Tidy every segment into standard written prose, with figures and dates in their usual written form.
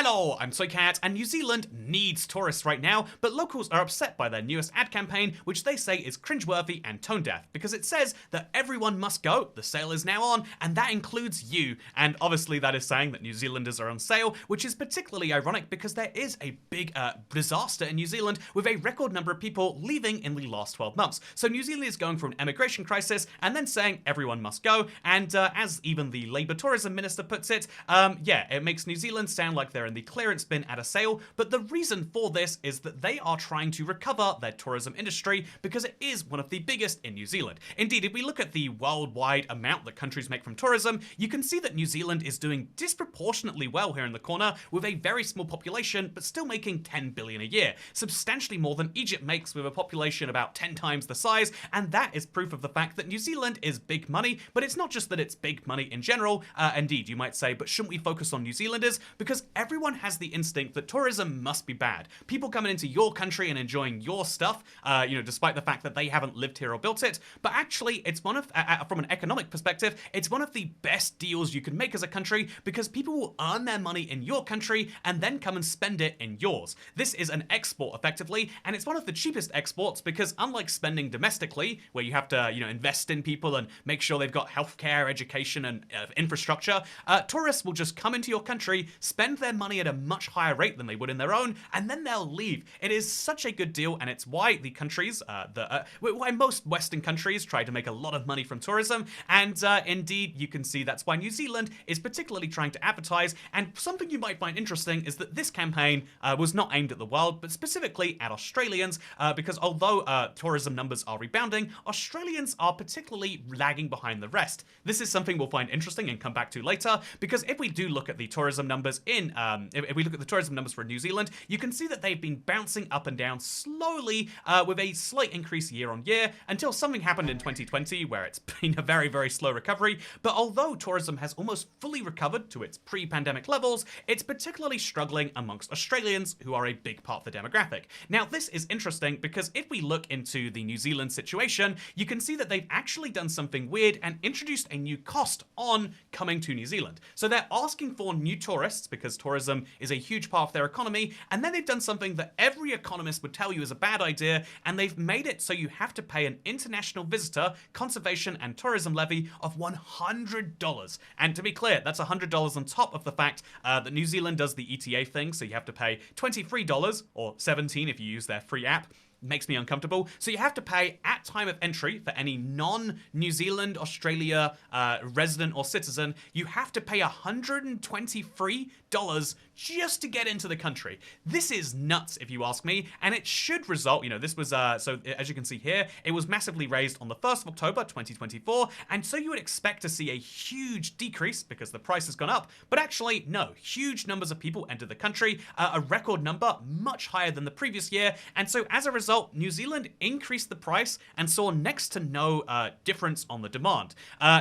Hello, I'm Soycat, and New Zealand needs tourists right now, but locals are upset by their newest ad campaign, which they say is cringeworthy and tone deaf, because it says that everyone must go, the sale is now on, and that includes you. And obviously that is saying that New Zealanders are on sale, which is particularly ironic because there is a big disaster in New Zealand with a record number of people leaving in the last 12 months. So New Zealand is going through an emigration crisis and then saying everyone must go, and as even the Labour Tourism Minister puts it, yeah, it makes New Zealand sound like they're in the clearance bin at a sale, but the reason for this is that they are trying to recover their tourism industry because it is one of the biggest in New Zealand. Indeed, if we look at the worldwide amount that countries make from tourism, you can see that New Zealand is doing disproportionately well here in the corner with a very small population, but still making 10 billion a year, substantially more than Egypt makes with a population about 10 times the size, and that is proof of the fact that New Zealand is big money, but it's not just that it's big money in general. Indeed, you might say, but shouldn't we focus on New Zealanders? Because everyone has the instinct that tourism must be bad. People coming into your country and enjoying your stuff, despite the fact that they haven't lived here or built it, but actually it's one of, from an economic perspective, it's one of the best deals you can make as a country because people will earn their money in your country and then come and spend it in yours. This is an export effectively, and it's one of the cheapest exports because unlike spending domestically, where you have to, invest in people and make sure they've got healthcare, education, and infrastructure, tourists will just come into your country, spend their money at a much higher rate than they would in their own, and then they'll leave. It is such a good deal, and it's why the countries, why most Western countries try to make a lot of money from tourism, and indeed, you can see that's why New Zealand is particularly trying to advertise, and something you might find interesting is that this campaign was not aimed at the world, but specifically at Australians, because although tourism numbers are rebounding, Australians are particularly lagging behind the rest. This is something we'll find interesting and come back to later, because if we do look at the tourism numbers if we look at the tourism numbers for New Zealand, you can see that they've been bouncing up and down slowly with a slight increase year on year until something happened in 2020 where it's been a very, very slow recovery. But although tourism has almost fully recovered to its pre-pandemic levels, it's particularly struggling amongst Australians, who are a big part of the demographic. Now, this is interesting because if we look into the New Zealand situation, you can see that they've actually done something weird and introduced a new cost on coming to New Zealand. So they're asking for new tourists because tourism is a huge part of their economy, and then they've done something that every economist would tell you is a bad idea, and they've made it so you have to pay an international visitor conservation and tourism levy of $100. And to be clear, that's $100 on top of the fact that New Zealand does the ETA thing, so you have to pay $23 or $17 if you use their free app. Makes me uncomfortable. So you have to pay at time of entry for any non-New Zealand, Australia resident or citizen, you have to pay $123 just to get into the country. This is nuts if you ask me, and it should result, this was, so as you can see here, it was massively raised on the 1st of October 2024, and so you would expect to see a huge decrease because the price has gone up, but actually no, huge numbers of people entered the country, a record number, much higher than the previous year, and so as a result, New Zealand increased the price and saw next to no difference on the demand.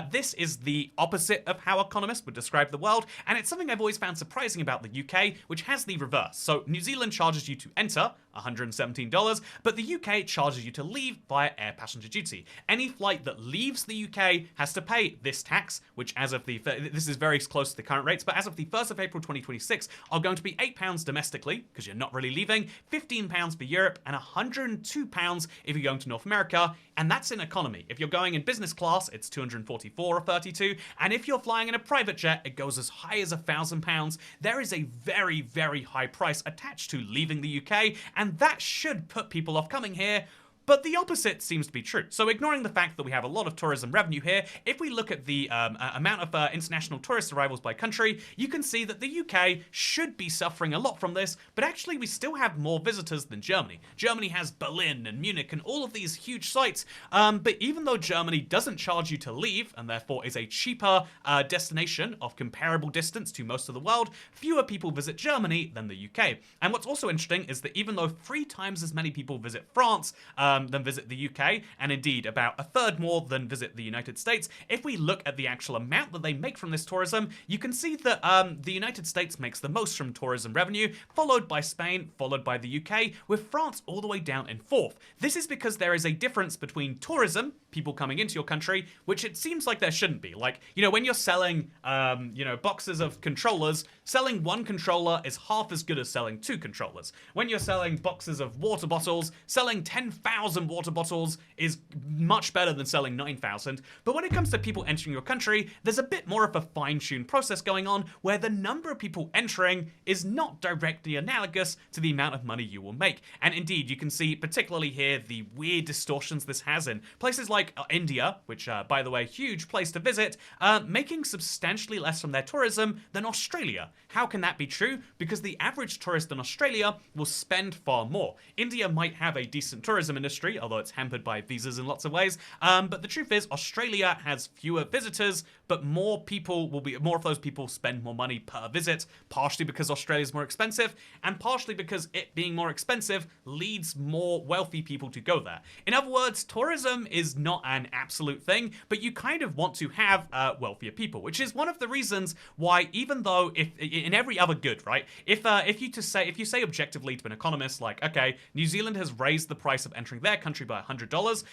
This is the opposite of how economists would describe the world, and it's something I've always found surprising about the UK, which has the reverse. So New Zealand charges you to enter, $117, but the UK charges you to leave via air passenger duty. Any flight that leaves the UK has to pay this tax, which as of this is very close to the current rates, but as of the 1st of April 2026 are going to be £8 domestically, because you're not really leaving, £15 for Europe, and £102 if you're going to North America, and that's in economy. If you're going in business class, it's 244 or 32, and if you're flying in a private jet, it goes as high as £1,000. There is a very, very high price attached to leaving the UK, and that should put people off coming here. But the opposite seems to be true. So ignoring the fact that we have a lot of tourism revenue here, if we look at the amount of international tourist arrivals by country, you can see that the UK should be suffering a lot from this, but actually we still have more visitors than Germany. Germany has Berlin and Munich and all of these huge sites, but even though Germany doesn't charge you to leave, and therefore is a cheaper destination of comparable distance to most of the world, fewer people visit Germany than the UK. And what's also interesting is that even though 3 times as many people visit France, than visit the UK, and indeed about a third more than visit the United States. If we look at the actual amount that they make from this tourism, you can see that the United States makes the most from tourism revenue, followed by Spain, followed by the UK, with France all the way down in fourth. This is because there is a difference between tourism, people coming into your country, which it seems like there shouldn't be. Like, when you're selling, boxes of controllers, selling one controller is half as good as selling two controllers. When you're selling boxes of water bottles, selling 10,000 water bottles is much better than selling 9,000. But when it comes to people entering your country, there's a bit more of a fine-tuned process going on where the number of people entering is not directly analogous to the amount of money you will make. And indeed, you can see particularly here the weird distortions this has in places like India, which, by the way, huge place to visit, making substantially less from their tourism than Australia. How can that be true? Because the average tourist in Australia will spend far more. India might have a decent tourism industry, although it's hampered by visas in lots of ways, but the truth is Australia has fewer visitors, but more of those people spend more money per visit, partially because Australia's more expensive, and partially because it being more expensive leads more wealthy people to go there. In other words, tourism is not an absolute thing, but you kind of want to have wealthier people, which is one of the reasons why, even though if in every other good, right? If you say objectively to an economist, like, okay, New Zealand has raised the price of entering their country by $100,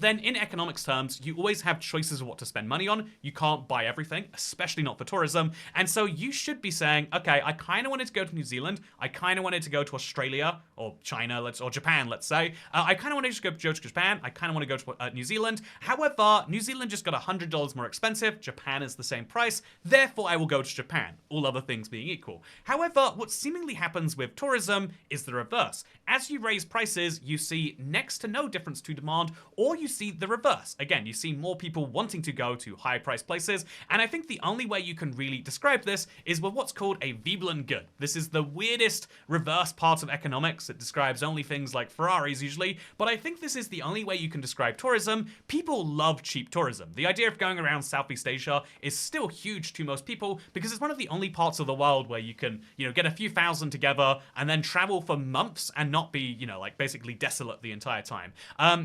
then in economics terms, you always have choices of what to spend money on. You can't buy everything, especially not for tourism. And so you should be saying, okay, I kind of wanted to go to New Zealand. I kind of wanted to go to Australia or China, or Japan, let's say. I kind of wanted to go to Japan. I kind of want to go to New Zealand. However, New Zealand just got $100 more expensive. Japan is the same price. Therefore, I will go to Japan, all other things being equal. However, what seemingly happens with tourism is the reverse. As you raise prices, you see next to no difference to demand, or you see the reverse. Again, you see more people wanting to go to high priced places, and I think the only way you can really describe this is with what's called a Veblen good. This is the weirdest reverse part of economics. It describes only things like Ferraris usually, but I think this is the only way you can describe tourism. People love cheap tourism. The idea of going around Southeast Asia is still huge to most people because it's one of the only parts of the world where you can, get a few thousand together and then travel for months and not be, like basically desolate the entire time.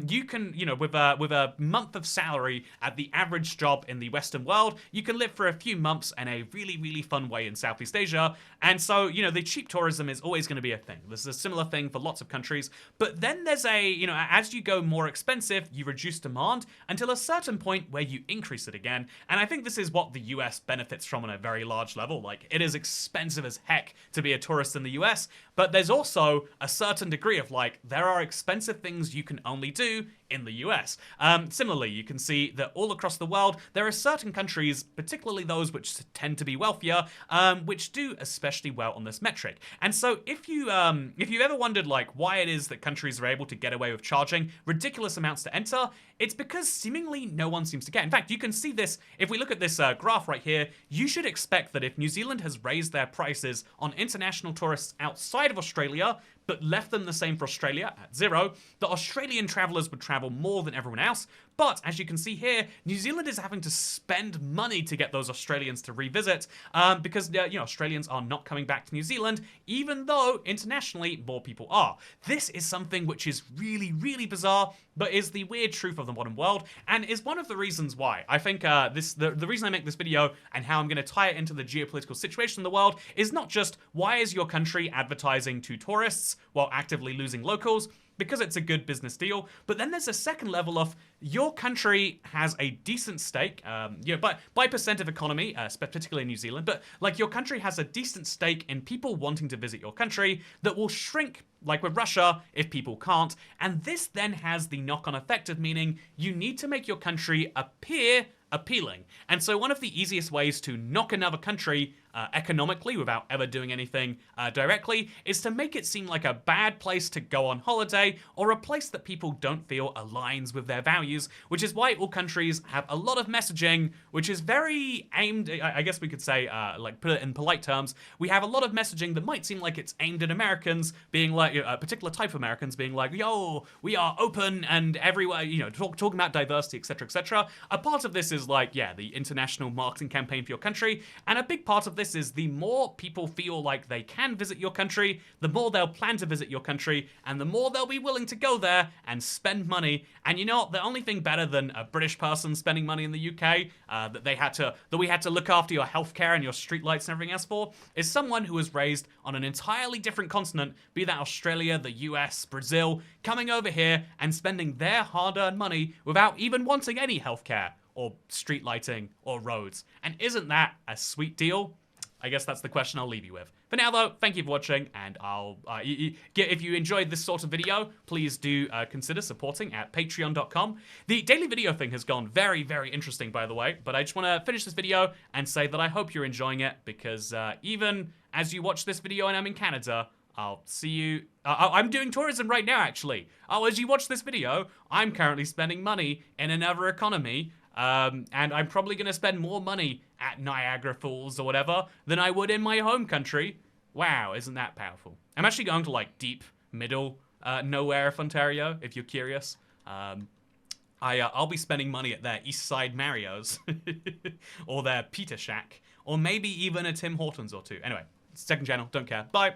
You can, with a month of salary at the average job in the Western world, you can live for a few months in a really, really fun way in Southeast Asia. And so, the cheap tourism is always going to be a thing. This is a similar thing for lots of countries. But then there's as you go more expensive, you reduce demand until a certain point where you increase it again. And I think this is what the US benefits from on a very large level. Like, it is expensive as heck to be a tourist in the US, but there's also a certain degree of there are expensive things you can only do in the US. Similarly, you can see that all across the world, there are certain countries, particularly those which tend to be wealthier, which do especially well on this metric. And so if you've ever wondered why it is that countries are able to get away with charging ridiculous amounts to enter, it's because seemingly no one seems to care. In fact, you can see this, if we look at this graph right here, you should expect that if New Zealand has raised their prices on international tourists outside of Australia, but left them the same for Australia at zero, the Australian travelers would travel more than everyone else. But as you can see here, New Zealand is having to spend money to get those Australians to revisit because Australians are not coming back to New Zealand, even though internationally more people are. This is something which is really, really bizarre, but is the weird truth of the modern world, and is one of the reasons why I think the reason I make this video and how I'm going to tie it into the geopolitical situation in the world is not just why is your country advertising to tourists while actively losing locals, because it's a good business deal. But then there's a second level of your country has a decent stake, by percent of economy, particularly in New Zealand, but your country has a decent stake in people wanting to visit your country that will shrink, like with Russia, if people can't. And this then has the knock-on effect of meaning you need to make your country appear appealing. And so one of the easiest ways to knock another country economically without ever doing anything directly is to make it seem like a bad place to go on holiday or a place that people don't feel aligns with their values, which is why all countries have a lot of messaging which is very aimed, I guess we could say, put it in polite terms, we have a lot of messaging that might seem like it's aimed at Americans, being like, a particular type of Americans being like, yo, we are open and everywhere, talking about diversity, etc., etc. A part of this is the international marketing campaign for your country, and a big part of this this is the more people feel like they can visit your country, the more they'll plan to visit your country, and the more they'll be willing to go there and spend money. And you know what? The only thing better than a British person spending money in the UK that we had to look after your healthcare and your streetlights and everything else for is someone who was raised on an entirely different continent, be that Australia, the US, Brazil, coming over here and spending their hard-earned money without even wanting any healthcare or street lighting or roads. And isn't that a sweet deal? I guess that's the question I'll leave you with. For now though, thank you for watching, and if you enjoyed this sort of video, please do consider supporting at patreon.com. The daily video thing has gone very, very interesting, by the way, but I just want to finish this video and say that I hope you're enjoying it, because even as you watch this video and I'm in Canada, I'll see you. I'm doing tourism right now, actually. As you watch this video, I'm currently spending money in another economy, and I'm probably going to spend more money at Niagara Falls or whatever than I would in my home country. Wow, isn't that powerful? I'm actually going to like deep middle nowhere of Ontario, if you're curious. I'll be spending money at their East Side Mario's or their Pita Shack, or maybe even a Tim Hortons or two. Anyway, second channel, don't care. Bye.